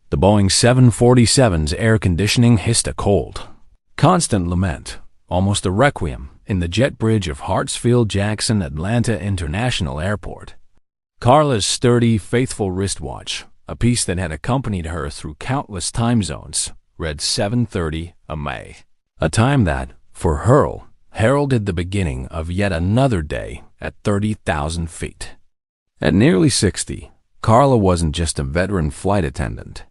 The Boeing 747's air conditioning hissed a cold, constant lament, almost a requiem, in the jet bridge of Hartsfield-Jackson Atlanta International Airport. Carla's sturdy, faithful wristwatch, a piece that had accompanied her through countless time zones, read 7:30 May, a time that, for her, heralded the beginning of yet another day at 30,000 feet. At nearly 60, Carla wasn't just a veteran flight attendant.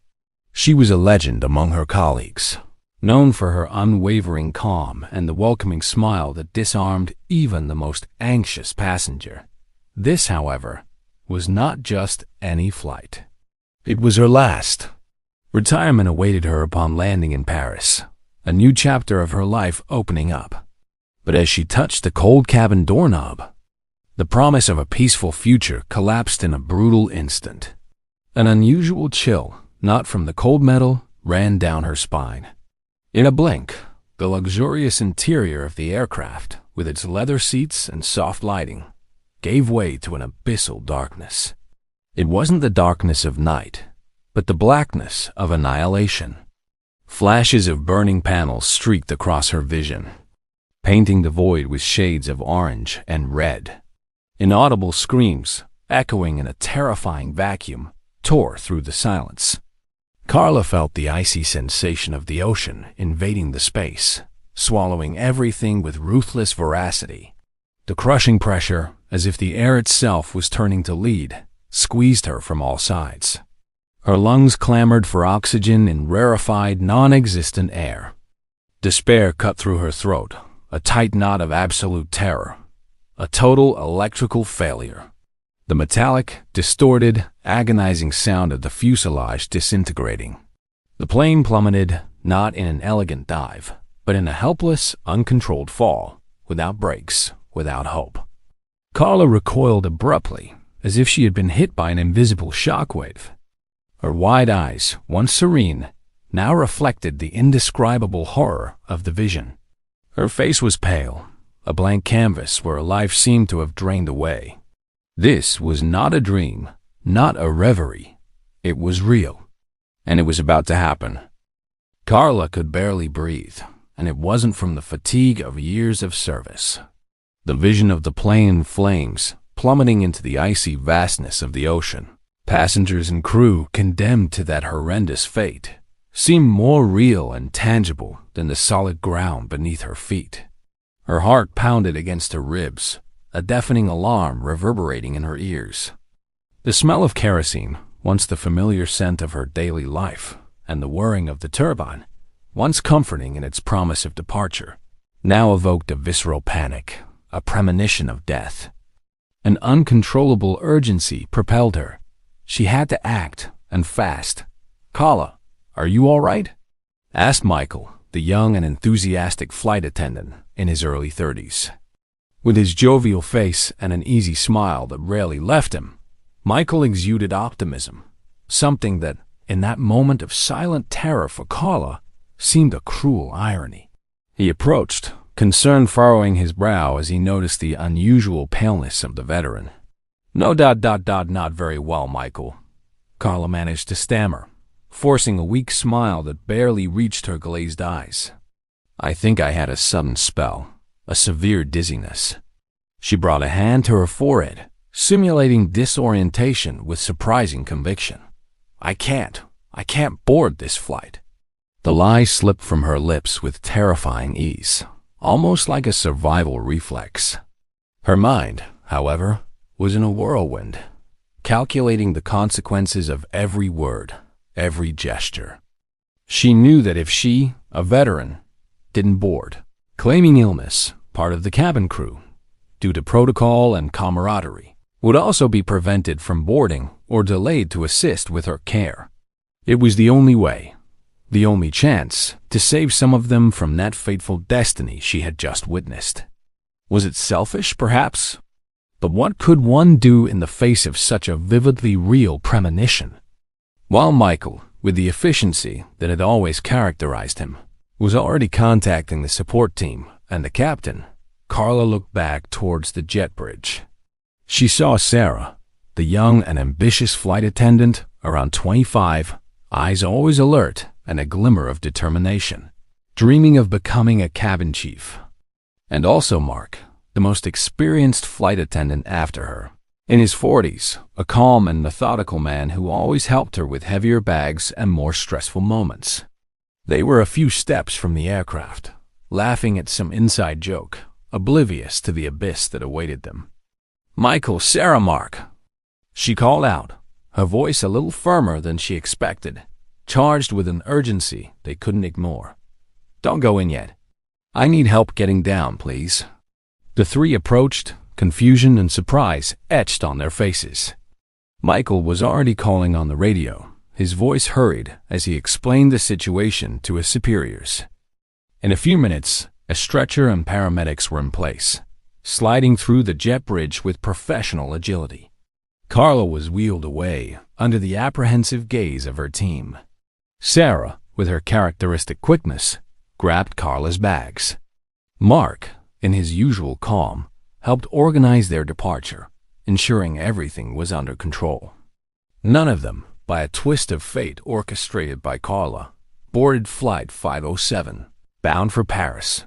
She was a legend among her colleagues, known for her unwavering calm and the welcoming smile that disarmed even the most anxious passenger. This, however, was not just any flight. It was her last. Retirement awaited her upon landing in Paris, a new chapter of her life opening up. But as she touched the cold cabin doorknob, the promise of a peaceful future collapsed in a brutal instant. An unusual chill, not from the cold metal, ran down her spine. In a blink, the luxurious interior of the aircraft, with its leather seats and soft lighting, gave way to an abyssal darkness. It wasn't the darkness of night, but the blackness of annihilation. Flashes of burning panels streaked across her vision, painting the void with shades of orange and red. Inaudible screams, echoing in a terrifying vacuum, tore through the silence. Carla felt the icy sensation of the ocean invading the space, swallowing everything with ruthless voracity. The crushing pressure, as if the air itself was turning to lead, squeezed her from all sides. Her lungs clamored for oxygen in rarefied, non-existent air. Despair cut through her throat, a tight knot of absolute terror, a total electrical failure. The metallic, distorted, agonizing sound of the fuselage disintegrating. The plane plummeted, not in an elegant dive, but in a helpless, uncontrolled fall, without brakes, without hope. Carla recoiled abruptly, as if she had been hit by an invisible shockwave. Her wide eyes, once serene, now reflected the indescribable horror of the vision. Her face was pale, a blank canvas where life seemed to have drained away. This was not a dream, not a reverie. It was real, and it was about to happen. Carla could barely breathe, and it wasn't from the fatigue of years of service. The vision of the plane in flames, plummeting into the icy vastness of the ocean, passengers and crew condemned to that horrendous fate, seemed more real and tangible than the solid ground beneath her feet. Her heart pounded against her ribs, a deafening alarm reverberating in her ears. The smell of kerosene, once the familiar scent of her daily life, and the whirring of the turbine, once comforting in its promise of departure, now evoked a visceral panic, a premonition of death. An uncontrollable urgency propelled her. She had to act, and fast. "Carla, are you all right?" asked Michael, the young and enthusiastic flight attendant in his early 30s. With his jovial face and an easy smile that rarely left him, Michael exuded optimism, something that, in that moment of silent terror for Carla, seemed a cruel irony. He approached, concern furrowing his brow as he noticed the unusual paleness of the veteran. Not very well, Michael," Carla managed to stammer, forcing a weak smile that barely reached her glazed eyes. "I think I had a sudden spell, a severe dizziness." She brought a hand to her forehead, simulating disorientation with surprising conviction. I can't board this flight." The lie slipped from her lips with terrifying ease, almost like a survival reflex. Her mind, however, was in a whirlwind, calculating the consequences of every word, every gesture. She knew that if she, a veteran, didn't board, claiming illness, part of the cabin crew, due to protocol and camaraderie, would also be prevented from boarding or delayed to assist with her care. It was the only way, the only chance, to save some of them from that fateful destiny she had just witnessed. Was it selfish, perhaps? But what could one do in the face of such a vividly real premonition? While Michael, with the efficiency that had always characterized him, was already contacting the support team and the captain, Carla looked back towards the jet bridge. She saw Sarah, the young and ambitious flight attendant, around 25, eyes always alert and a glimmer of determination, dreaming of becoming a cabin chief. And also Mark, the most experienced flight attendant after her. In his 40s, a calm and methodical man who always helped her with heavier bags and more stressful moments. They were a few steps from the aircraft, laughing at some inside joke, oblivious to the abyss that awaited them. "Michael, Sarah, Mark," she called out, her voice a little firmer than she expected, charged with an urgency they couldn't ignore. "Don't go in yet. I need help getting down, please." The three approached, confusion and surprise etched on their faces. Michael was already calling on the radio, his voice hurried as he explained the situation to his superiors. In a few minutes, a stretcher and paramedics were in place, sliding through the jet bridge with professional agility. Carla was wheeled away under the apprehensive gaze of her team. Sarah, with her characteristic quickness, grabbed Carla's bags. Mark, in his usual calm, helped organize their departure, ensuring everything was under control. None of them, by a twist of fate orchestrated by Carla, boarded Flight 507, bound for Paris.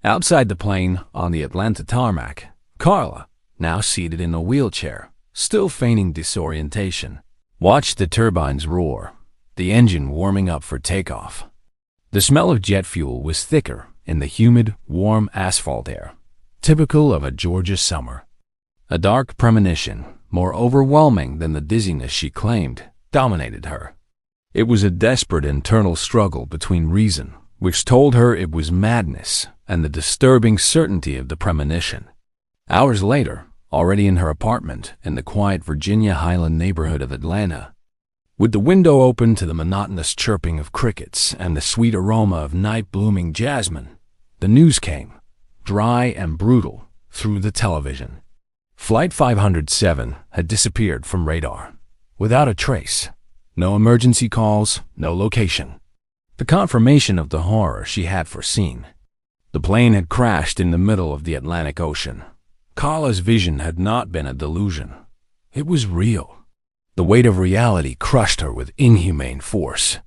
Outside the plane, on the Atlanta tarmac, Carla, now seated in a wheelchair, still feigning disorientation, watched the turbines roar, the engine warming up for takeoff. The smell of jet fuel was thicker in the humid, warm asphalt air, typical of a Georgia summer. A dark premonition, more overwhelming than the dizziness she claimed, dominated her. It was a desperate internal struggle between reason, which told her it was madness, and the disturbing certainty of the premonition. Hours later, already in her apartment in the quiet Virginia Highland neighborhood of Atlanta, with the window open to the monotonous chirping of crickets and the sweet aroma of night-blooming jasmine, the news came, dry and brutal, through the television. Flight 507 had disappeared from radar, without a trace. No emergency calls, no location. The confirmation of the horror she had foreseen. The plane had crashed in the middle of the Atlantic Ocean. Carla's vision had not been a delusion. It was real. The weight of reality crushed her with inhumane force.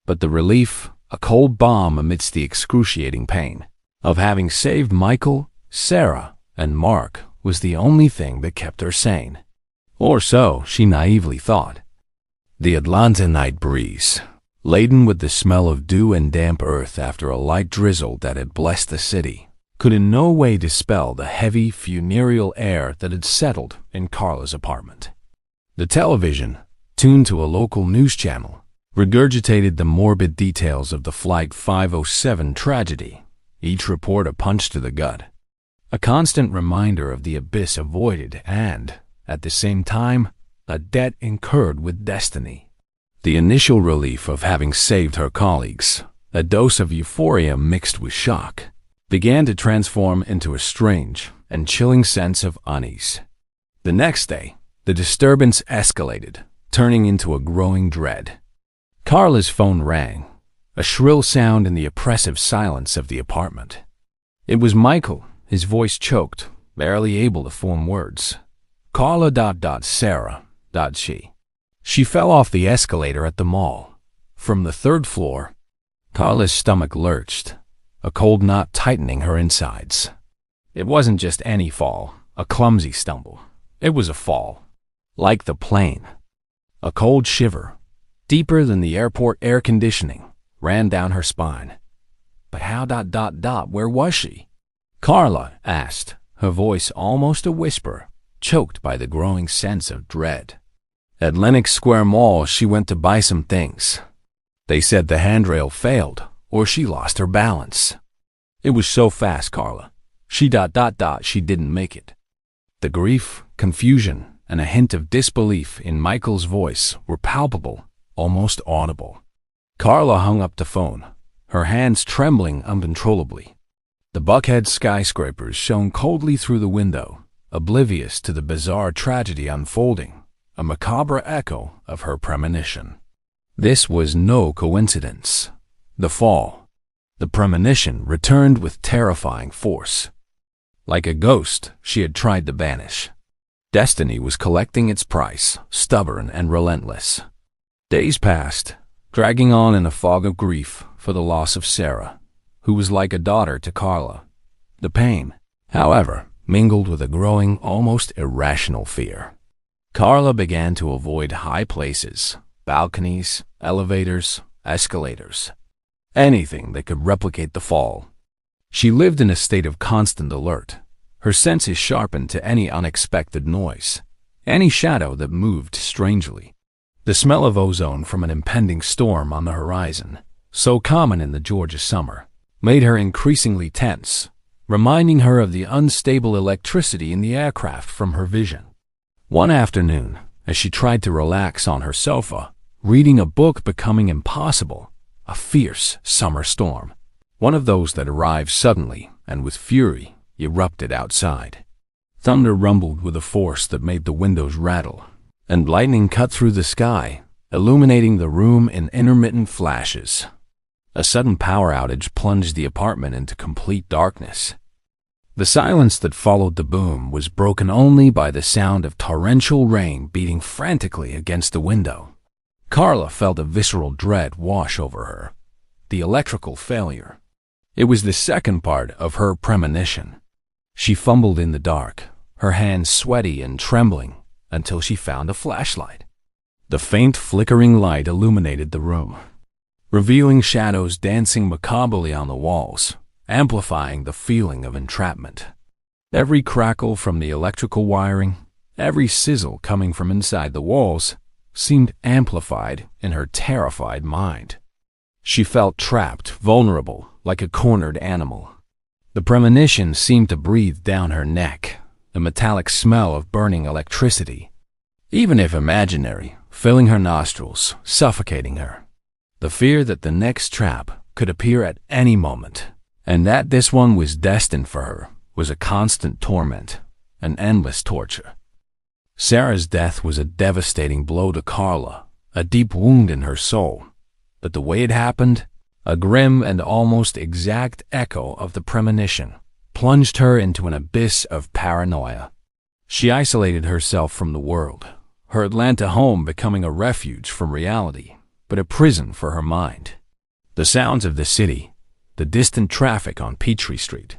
But the relief, a cold balm amidst the excruciating pain, of having saved Michael, Sarah, and Mark was the only thing that kept her sane. Or so she naively thought. The Atlanta night breeze, laden with the smell of dew and damp earth after a light drizzle that had blessed the city, could in no way dispel the heavy, funereal air that had settled in Carla's apartment. The television, tuned to a local news channel, regurgitated the morbid details of the Flight 507 tragedy, each report a punch to the gut, a constant reminder of the abyss avoided and, at the same time, a debt incurred with destiny. The initial relief of having saved her colleagues, a dose of euphoria mixed with shock, began to transform into a strange and chilling sense of unease. The next day, the disturbance escalated, turning into a growing dread. Carla's phone rang, a shrill sound in the oppressive silence of the apartment. It was Michael, his voice choked, barely able to form words. Carla ... Sarah ... she. She fell off the escalator at the mall. From the third floor, Carla's stomach lurched, a cold knot tightening her insides. It wasn't just any fall, a clumsy stumble. It was a fall. Like the plane. A cold shiver, deeper than the airport air conditioning, ran down her spine. But how ... where was she? Carla asked, her voice almost a whisper, choked by the growing sense of dread. At Lenox Square Mall, she went to buy some things. They said the handrail failed, or she lost her balance. It was so fast, Carla. She ... she didn't make it. The grief, confusion, and a hint of disbelief in Michael's voice were palpable, almost audible. Carla hung up the phone, her hands trembling uncontrollably. The Buckhead skyscrapers shone coldly through the window, oblivious to the bizarre tragedy unfolding, a macabre echo of her premonition. This was no coincidence. The fall, the premonition returned with terrifying force. Like a ghost, she had tried to banish. Destiny was collecting its price, stubborn and relentless. Days passed. dragging on in a fog of grief for the loss of Sarah, who was like a daughter to Carla. The pain, however, mingled with a growing, almost irrational fear. Carla began to avoid high places, balconies, elevators, escalators, anything that could replicate the fall. She lived in a state of constant alert, her senses sharpened to any unexpected noise, any shadow that moved strangely. The smell of ozone from an impending storm on the horizon, so common in the Georgia summer, made her increasingly tense, reminding her of the unstable electricity in the aircraft from her vision. One afternoon, as she tried to relax on her sofa, reading a book becoming impossible, a fierce summer storm, one of those that arrived suddenly and with fury, erupted outside. Thunder rumbled with a force that made the windows rattle, and lightning cut through the sky, illuminating the room in intermittent flashes. A sudden power outage plunged the apartment into complete darkness. The silence that followed the boom was broken only by the sound of torrential rain beating frantically against the window. Carla felt a visceral dread wash over her. The electrical failure. It was the second part of her premonition. She fumbled in the dark, her hands sweaty and trembling, until she found a flashlight. The faint flickering light illuminated the room, revealing shadows dancing macabrely on the walls, amplifying the feeling of entrapment. Every crackle from the electrical wiring, every sizzle coming from inside the walls, seemed amplified in her terrified mind. She felt trapped, vulnerable, like a cornered animal. The premonition seemed to breathe down her neck, the metallic smell of burning electricity, even if imaginary, filling her nostrils, suffocating her. The fear that the next trap could appear at any moment, and that this one was destined for her, was a constant torment, an endless torture. Sarah's death was a devastating blow to Carla, a deep wound in her soul. But the way it happened, a grim and almost exact echo of the premonition, plunged her into an abyss of paranoia. She isolated herself from the world, her Atlanta home becoming a refuge from reality, but a prison for her mind. The sounds of the city, the distant traffic on Peachtree Street,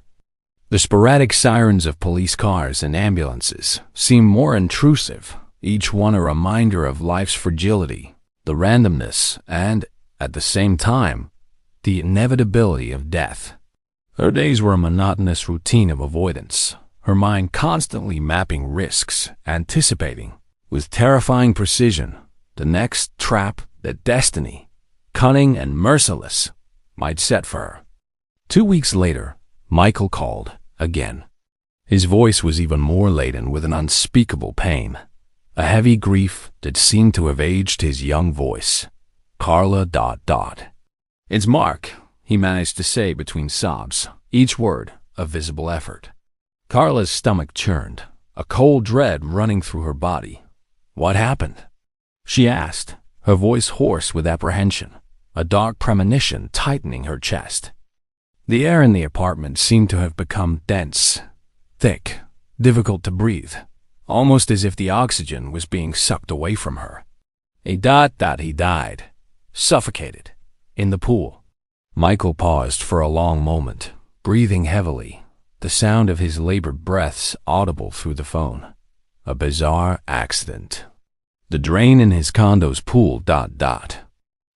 the sporadic sirens of police cars and ambulances seemed more intrusive, each one a reminder of life's fragility, the randomness, and, at the same time, the inevitability of death. Her days were a monotonous routine of avoidance, her mind constantly mapping risks, anticipating, with terrifying precision, the next trap that destiny, cunning and merciless, might set for her. 2 weeks later, Michael called again. His voice was even more laden with an unspeakable pain, a heavy grief that seemed to have aged his young voice. Carla ... "It's Mark," he managed to say between sobs, each word a visible effort. Carla's stomach churned, a cold dread running through her body. "What happened?" she asked, her voice hoarse with apprehension, a dark premonition tightening her chest. The air in the apartment seemed to have become dense, thick, difficult to breathe, almost as if the oxygen was being sucked away from her. He died, suffocated, in the pool. Michael paused for a long moment, breathing heavily, the sound of his labored breaths audible through the phone. A bizarre accident. The drain in his condo's pool ...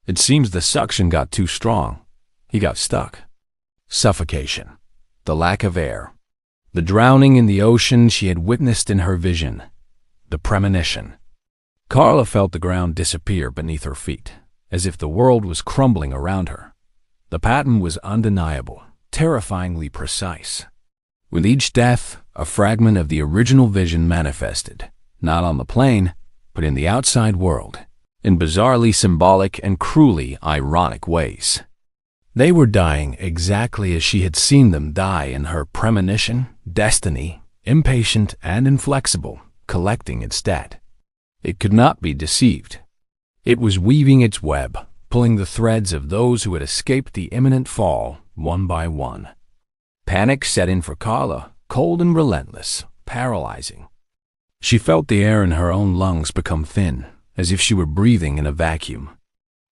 It seems the suction got too strong. He got stuck. Suffocation. The lack of air. The drowning in the ocean she had witnessed in her vision. The premonition. Carla felt the ground disappear beneath her feet, as if the world was crumbling around her. The pattern was undeniable, terrifyingly precise. With each death, a fragment of the original vision manifested, not on the plane, but in the outside world, in bizarrely symbolic and cruelly ironic ways. They were dying exactly as she had seen them die in her premonition, destiny, impatient and inflexible, collecting its debt. It could not be deceived. It was weaving its web, pulling the threads of those who had escaped the imminent fall, one by one. Panic set in for Carla, cold and relentless, paralyzing. She felt the air in her own lungs become thin, as if she were breathing in a vacuum.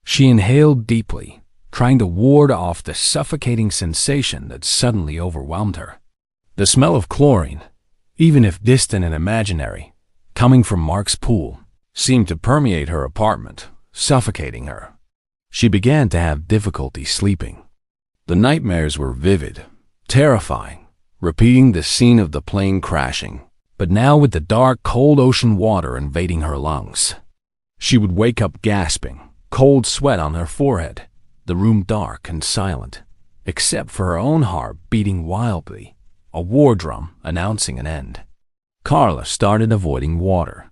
She inhaled deeply, trying to ward off the suffocating sensation that suddenly overwhelmed her. The smell of chlorine, even if distant and imaginary, coming from Mark's pool, seemed to permeate her apartment, suffocating her. She began to have difficulty sleeping. The nightmares were vivid, terrifying, repeating the scene of the plane crashing, but now with the dark, cold ocean water invading her lungs. She would wake up gasping, cold sweat on her forehead, the room dark and silent, except for her own heart beating wildly, a war drum announcing an end. Carla started avoiding water.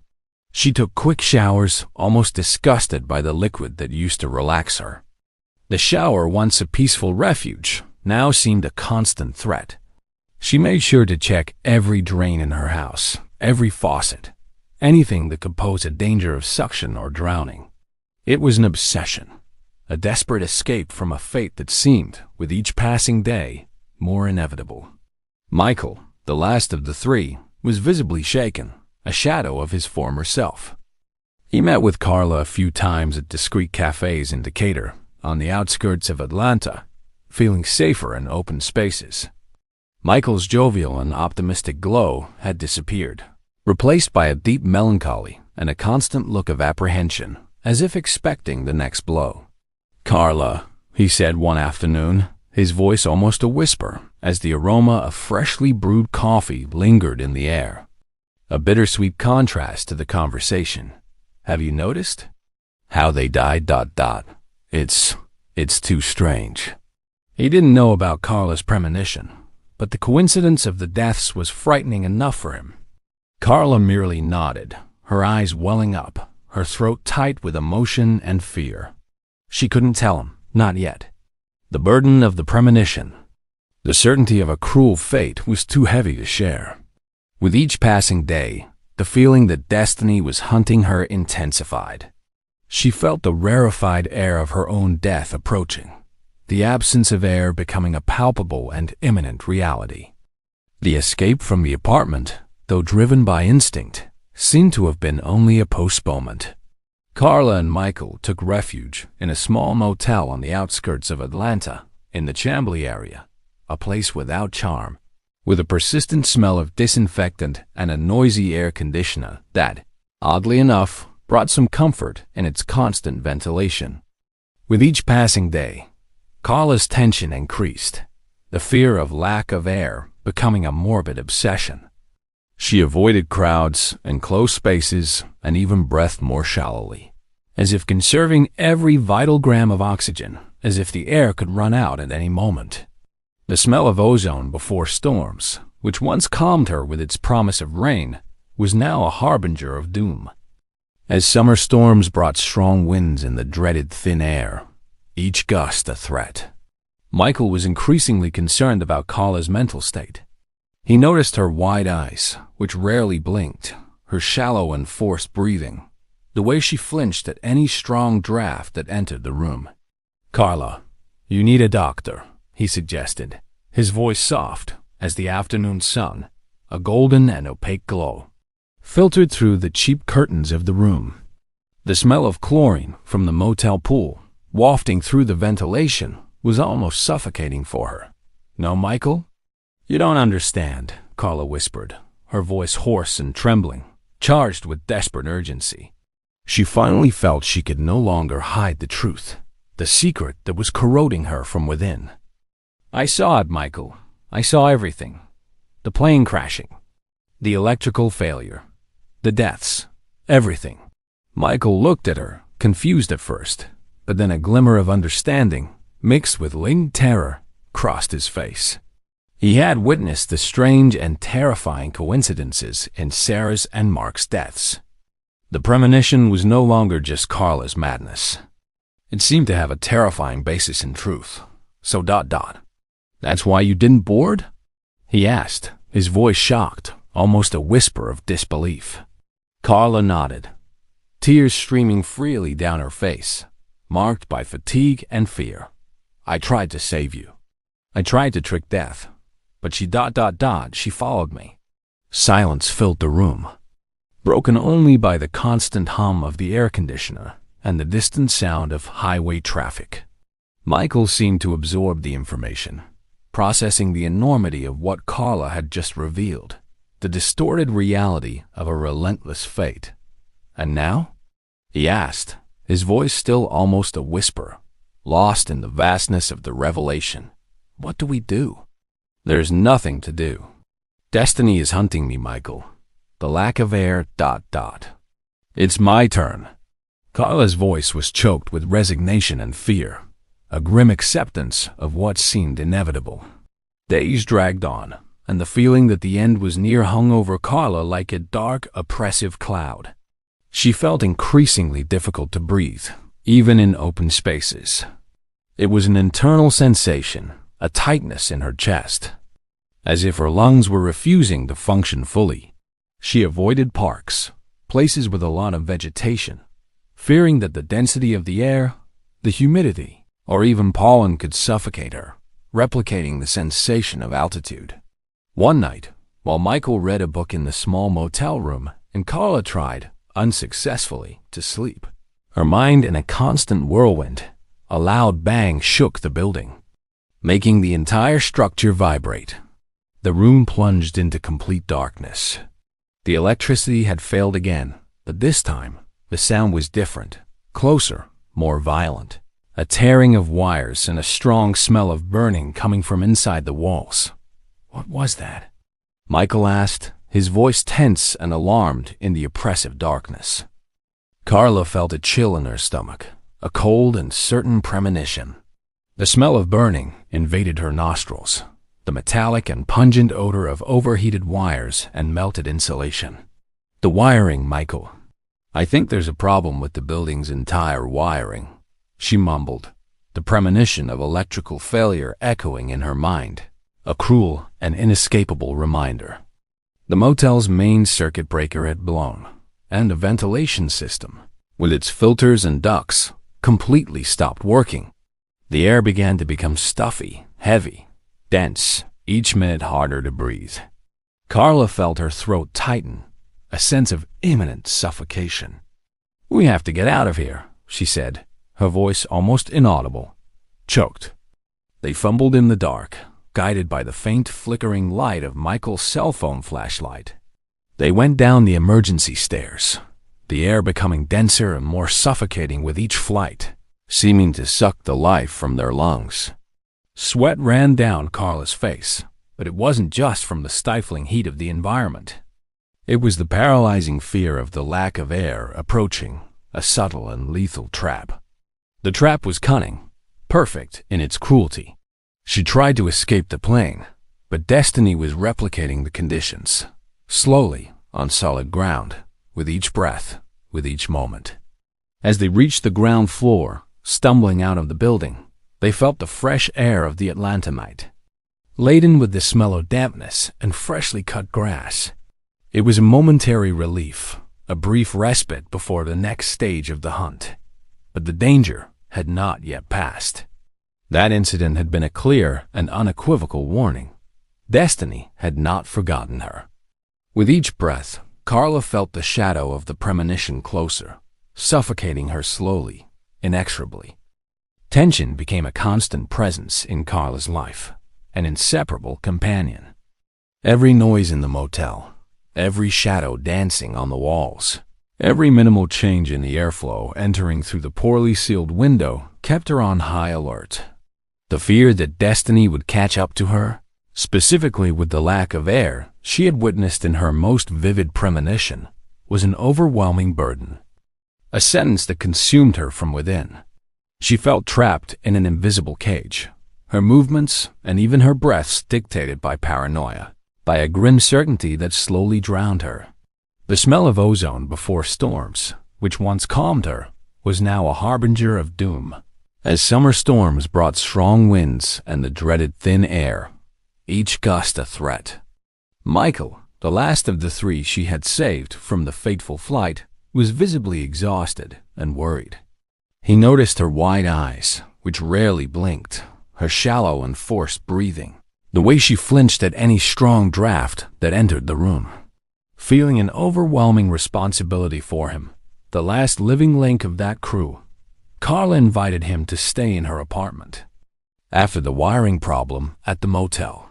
She took quick showers, almost disgusted by the liquid that used to relax her. The shower, once a peaceful refuge, now seemed a constant threat. She made sure to check every drain in her house, every faucet, anything that could pose a danger of suction or drowning. It was an obsession, a desperate escape from a fate that seemed, with each passing day, more inevitable. Michael, the last of the three, was visibly shaken, a shadow of his former self. He met with Carla a few times at discreet cafes in Decatur, on the outskirts of Atlanta, feeling safer in open spaces. Michael's jovial and optimistic glow had disappeared, replaced by a deep melancholy and a constant look of apprehension, as if expecting the next blow. "Carla," he said one afternoon, his voice almost a whisper, as the aroma of freshly brewed coffee lingered in the air. A bittersweet contrast to the conversation. "Have you noticed how they died? It's too strange." He didn't know about Carla's premonition, but the coincidence of the deaths was frightening enough for him. Carla merely nodded, her eyes welling up, her throat tight with emotion and fear. She couldn't tell him, not yet. The burden of the premonition, the certainty of a cruel fate, was too heavy to share. With each passing day, the feeling that destiny was hunting her intensified. She felt the rarefied air of her own death approaching, the absence of air becoming a palpable and imminent reality. The escape from the apartment, though driven by instinct, seemed to have been only a postponement. Carla and Michael took refuge in a small motel on the outskirts of Atlanta, in the Chamblee area, a place without charm, with a persistent smell of disinfectant and a noisy air conditioner that, oddly enough, brought some comfort in its constant ventilation. With each passing day, Carla's tension increased, the fear of lack of air becoming a morbid obsession. She avoided crowds and close spaces and even breathed more shallowly, as if conserving every vital gram of oxygen, as if the air could run out at any moment. The smell of ozone before storms, which once calmed her with its promise of rain, was now a harbinger of doom. As summer storms brought strong winds in the dreaded thin air, each gust a threat, Michael was increasingly concerned about Carla's mental state. He noticed her wide eyes, which rarely blinked, her shallow and forced breathing, the way she flinched at any strong draft that entered the room. "Carla, you need a doctor," he suggested, his voice soft as the afternoon sun, a golden and opaque glow, filtered through the cheap curtains of the room. The smell of chlorine from the motel pool, wafting through the ventilation, was almost suffocating for her. "No, Michael?" "You don't understand," Carla whispered, her voice hoarse and trembling, charged with desperate urgency. She finally felt she could no longer hide the truth, the secret that was corroding her from within. "I saw it, Michael. I saw everything. The plane crashing, the electrical failure, the deaths, everything." Michael looked at her, confused at first, but then a glimmer of understanding, mixed with latent terror, crossed his face. He had witnessed the strange and terrifying coincidences in Sarah's and Mark's deaths. The premonition was no longer just Carla's madness. It seemed to have a terrifying basis in truth. So ... "That's why you didn't board?" he asked, his voice shocked, almost a whisper of disbelief. Carla nodded, tears streaming freely down her face, marked by fatigue and fear. "I tried to save you. I tried to trick death, but she ... she followed me." Silence filled the room, broken only by the constant hum of the air conditioner and the distant sound of highway traffic. Michael seemed to absorb the information, processing the enormity of what Carla had just revealed, the distorted reality of a relentless fate. "And now?" he asked, his voice still almost a whisper, lost in the vastness of the revelation. "What do we do?" "There's nothing to do. Destiny is hunting me, Michael. The lack of air... It's my turn." Carla's voice was choked with resignation and fear, a grim acceptance of what seemed inevitable. Days dragged on, and the feeling that the end was near hung over Carla like a dark, oppressive cloud. She felt increasingly difficult to breathe, even in open spaces. It was an internal sensation, a tightness in her chest, as if her lungs were refusing to function fully. She avoided parks, places with a lot of vegetation, fearing that the density of the air, the humidity, or even pollen could suffocate her, replicating the sensation of altitude. One night, while Michael read a book in the small motel room and Carla tried, unsuccessfully, to sleep, her mind in a constant whirlwind, a loud bang shook the building, making the entire structure vibrate. The room plunged into complete darkness. The electricity had failed again, but this time, the sound was different, closer, more violent. A tearing of wires and a strong smell of burning coming from inside the walls. "What was that?" Michael asked, his voice tense and alarmed in the oppressive darkness. Carla felt a chill in her stomach, a cold and certain premonition. The smell of burning invaded her nostrils, the metallic and pungent odor of overheated wires and melted insulation. "The wiring, Michael. I think there's a problem with the building's entire wiring," she mumbled, the premonition of electrical failure echoing in her mind, a cruel and inescapable reminder. The motel's main circuit breaker had blown, and the ventilation system, with its filters and ducts, completely stopped working. The air began to become stuffy, heavy, dense, each minute harder to breathe. Carla felt her throat tighten, a sense of imminent suffocation. "We have to get out of here," she said, her voice almost inaudible, choked. They fumbled in the dark, guided by the faint flickering light of Michael's cell phone flashlight. They went down the emergency stairs, the air becoming denser and more suffocating with each flight, seeming to suck the life from their lungs. Sweat ran down Carla's face, but it wasn't just from the stifling heat of the environment. It was the paralyzing fear of the lack of air approaching, a subtle and lethal trap. The trap was cunning, perfect in its cruelty. She tried to escape the plane, but destiny was replicating the conditions, slowly, on solid ground, with each breath, with each moment. As they reached the ground floor, stumbling out of the building, they felt the fresh air of the Atlantamite, laden with the smell of dampness and freshly cut grass. It was a momentary relief, a brief respite before the next stage of the hunt. But the danger had not yet passed. That incident had been a clear and unequivocal warning. Destiny had not forgotten her. With each breath, Carla felt the shadow of the premonition closer, suffocating her slowly, inexorably. Tension became a constant presence in Carla's life, an inseparable companion. Every noise in the motel, every shadow dancing on the walls, every minimal change in the airflow entering through the poorly sealed window kept her on high alert. The fear that destiny would catch up to her, specifically with the lack of air she had witnessed in her most vivid premonition, was an overwhelming burden, a sentence that consumed her from within. She felt trapped in an invisible cage, her movements and even her breaths dictated by paranoia, by a grim certainty that slowly drowned her. The smell of ozone before storms, which once calmed her, was now a harbinger of doom. As summer storms brought strong winds and the dreaded thin air, each gust a threat. Michael, the last of the three she had saved from the fateful flight, was visibly exhausted and worried. He noticed her wide eyes, which rarely blinked, her shallow and forced breathing, the way she flinched at any strong draft that entered the room. Feeling an overwhelming responsibility for him, the last living link of that crew, Carla invited him to stay in her apartment. After the wiring problem at the motel,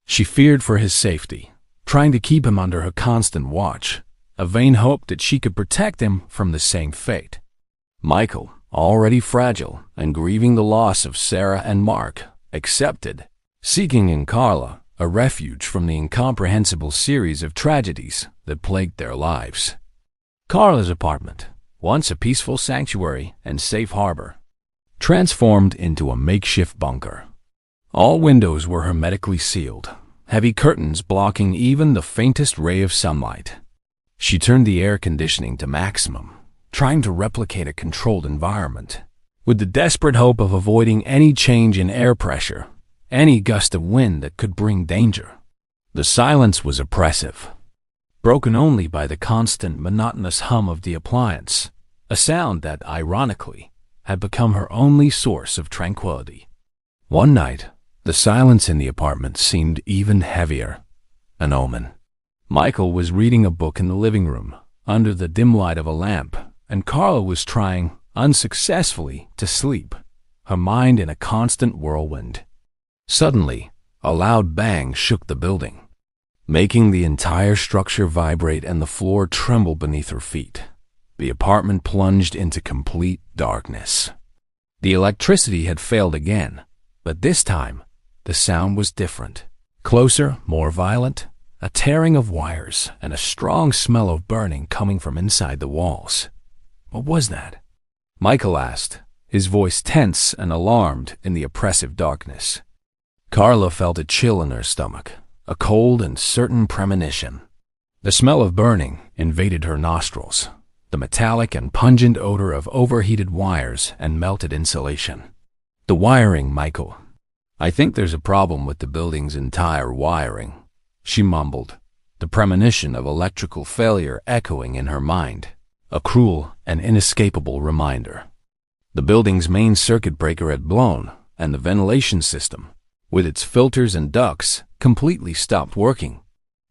she feared for his safety, trying to keep him under her constant watch, a vain hope that she could protect him from the same fate. Michael, already fragile and grieving the loss of Sarah and Mark, accepted, seeking in Carla a refuge from the incomprehensible series of tragedies that plagued their lives. Carla's apartment, once a peaceful sanctuary and safe harbor, transformed into a makeshift bunker. All windows were hermetically sealed, heavy curtains blocking even the faintest ray of sunlight. She turned the air conditioning to maximum, trying to replicate a controlled environment, with the desperate hope of avoiding any change in air pressure, any gust of wind that could bring danger. The silence was oppressive, broken only by the constant monotonous hum of the appliance, a sound that, ironically, had become her only source of tranquility. One night, the silence in the apartment seemed even heavier, an omen. Michael was reading a book in the living room, under the dim light of a lamp, and Carla was trying, unsuccessfully, to sleep, her mind in a constant whirlwind. Suddenly, a loud bang shook the building, making the entire structure vibrate and the floor tremble beneath her feet. The apartment plunged into complete darkness. The electricity had failed again, but this time, the sound was different. Closer, more violent, a tearing of wires and a strong smell of burning coming from inside the walls. What was that? Michael asked, his voice tense and alarmed in the oppressive darkness. Carla felt a chill in her stomach, a cold and certain premonition. The smell of burning invaded her nostrils, the metallic and pungent odor of overheated wires and melted insulation. The wiring, Michael. I think there's a problem with the building's entire wiring, she mumbled, the premonition of electrical failure echoing in her mind, a cruel and inescapable reminder. The building's main circuit breaker had blown, and the ventilation system, with its filters and ducts, completely stopped working.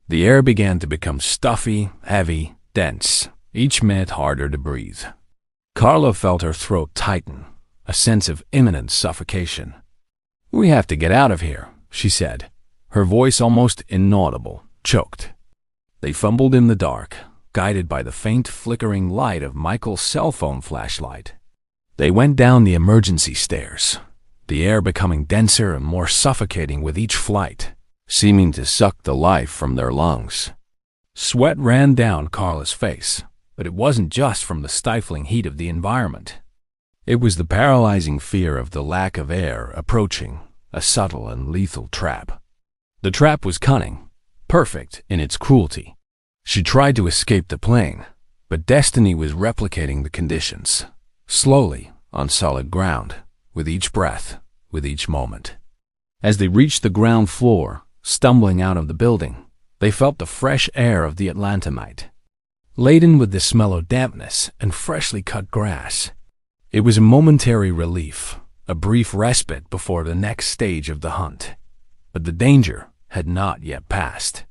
The air began to become stuffy, heavy, dense, each minute harder to breathe. Carla felt her throat tighten, a sense of imminent suffocation. "We have to get out of here," she said, her voice almost inaudible, choked. They fumbled in the dark, guided by the faint flickering light of Michael's cell phone flashlight. They went down the emergency stairs, the air becoming denser and more suffocating with each flight, seeming to suck the life from their lungs. Sweat ran down Carla's face, but it wasn't just from the stifling heat of the environment. It was the paralyzing fear of the lack of air approaching, a subtle and lethal trap. The trap was cunning, perfect in its cruelty. She tried to escape the plane, but destiny was replicating the conditions, slowly, on solid ground, with each breath, with each moment. As they reached the ground floor, stumbling out of the building, they felt the fresh air of the Atlantamite, laden with the smell of dampness and freshly cut grass. It was a momentary relief, a brief respite before the next stage of the hunt. But the danger had not yet passed.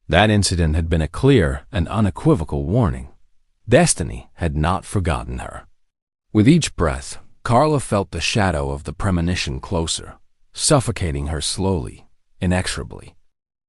That incident had been a clear and unequivocal warning. Destiny had not forgotten her. With each breath, Carla felt the shadow of the premonition closer, suffocating her slowly, inexorably.